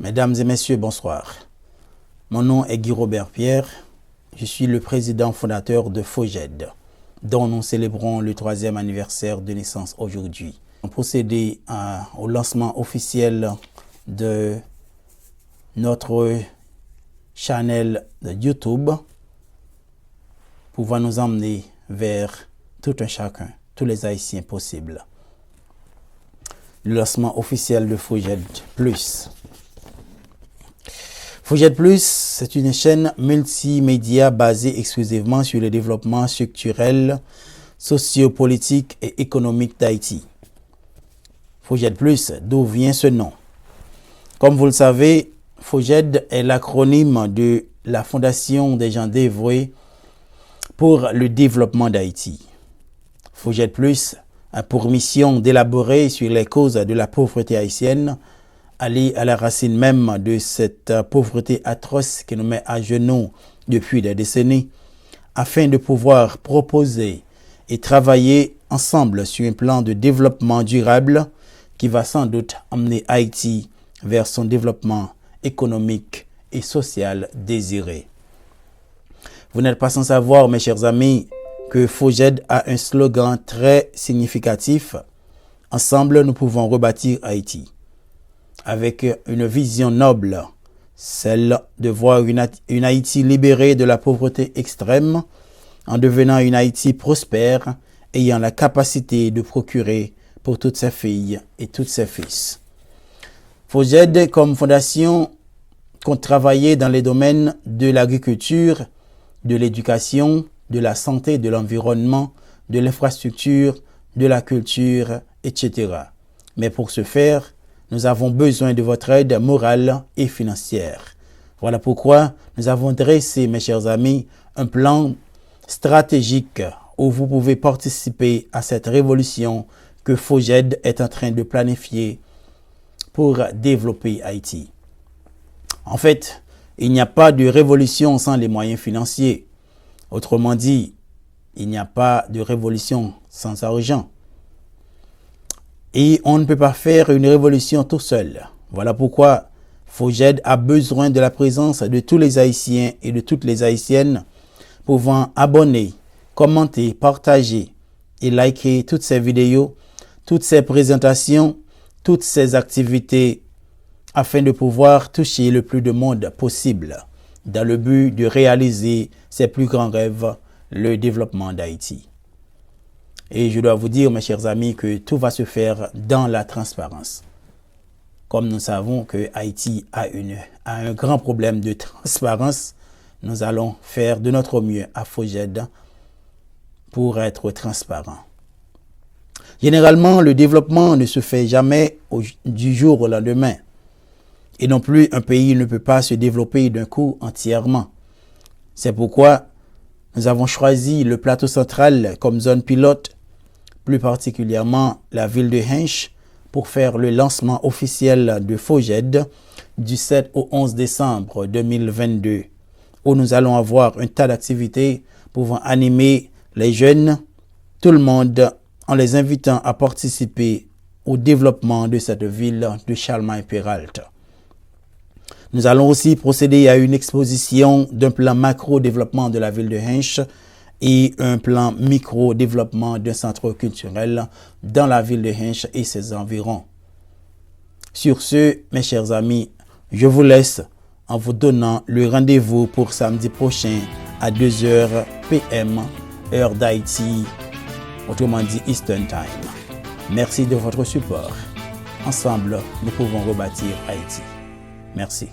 Mesdames et messieurs, bonsoir. Mon nom est Guy Robert Pierre. Je suis le président fondateur de FOGED, dont nous célébrons le 3e anniversaire de naissance aujourd'hui. On procédé au lancement officiel de notre channel de YouTube, pouvant nous emmener vers tout un chacun, tous les Haïtiens possibles. Le lancement officiel de FOGED Plus. FOGED Plus, c'est une chaîne multimédia basée exclusivement sur le développement structurel, sociopolitique et économique d'Haïti. FOGED Plus, d'où vient ce nom? Comme vous le savez, FOGED est l'acronyme de la Fondation des gens dévoués pour le développement d'Haïti. FOGED Plus a pour mission d'élaborer sur les causes de la pauvreté haïtienne, aller à la racine même de cette pauvreté atroce qui nous met à genoux depuis des décennies, afin de pouvoir proposer et travailler ensemble sur un plan de développement durable qui va sans doute amener Haïti vers son développement économique et social désiré. Vous n'êtes pas sans savoir, mes chers amis, que FOGED a un slogan très significatif. Ensemble, nous pouvons rebâtir Haïti. Avec une vision noble, celle de voir une Haïti libérée de la pauvreté extrême, en devenant une Haïti prospère, ayant la capacité de procurer pour toutes ses filles et tous ses fils. FOGED, comme fondation, compte travailler dans les domaines de l'agriculture, de l'éducation, de la santé, de l'environnement, de l'infrastructure, de la culture, etc. Mais pour ce faire, nous avons besoin de votre aide morale et financière. Voilà pourquoi nous avons dressé, mes chers amis, un plan stratégique où vous pouvez participer à cette révolution que FOGED est en train de planifier pour développer Haïti. En fait, il n'y a pas de révolution sans les moyens financiers. Autrement dit, il n'y a pas de révolution sans argent. Et on ne peut pas faire une révolution tout seul. Voilà pourquoi FOGED a besoin de la présence de tous les Haïtiens et de toutes les Haïtiennes pouvant abonner, commenter, partager et liker toutes ces vidéos, toutes ces présentations, toutes ces activités afin de pouvoir toucher le plus de monde possible dans le but de réaliser ses plus grands rêves, le développement d'Haïti. Et je dois vous dire, mes chers amis, que tout va se faire dans la transparence. Comme nous savons que Haïti a un grand problème de transparence, nous allons faire de notre mieux à FOGED pour être transparent. Généralement, le développement ne se fait jamais du jour au lendemain. Et non plus, un pays ne peut pas se développer d'un coup entièrement. C'est pourquoi nous avons choisi le plateau central comme zone pilote, plus particulièrement la ville de Hinche, pour faire le lancement officiel de FOGED du 7 au 11 décembre 2022, où nous allons avoir un tas d'activités pouvant animer les jeunes, tout le monde, en les invitant à participer au développement de cette ville de Charlemagne-Péralte. Nous allons aussi procéder à une exposition d'un plan macro-développement de la ville de Hinche et un plan micro-développement d'un centre culturel dans la ville de Hinche et ses environs. Sur ce, mes chers amis, je vous laisse en vous donnant le rendez-vous pour samedi prochain à 2h PM, heure d'Haïti, autrement dit Eastern Time. Merci de votre support. Ensemble, nous pouvons rebâtir Haïti. Merci.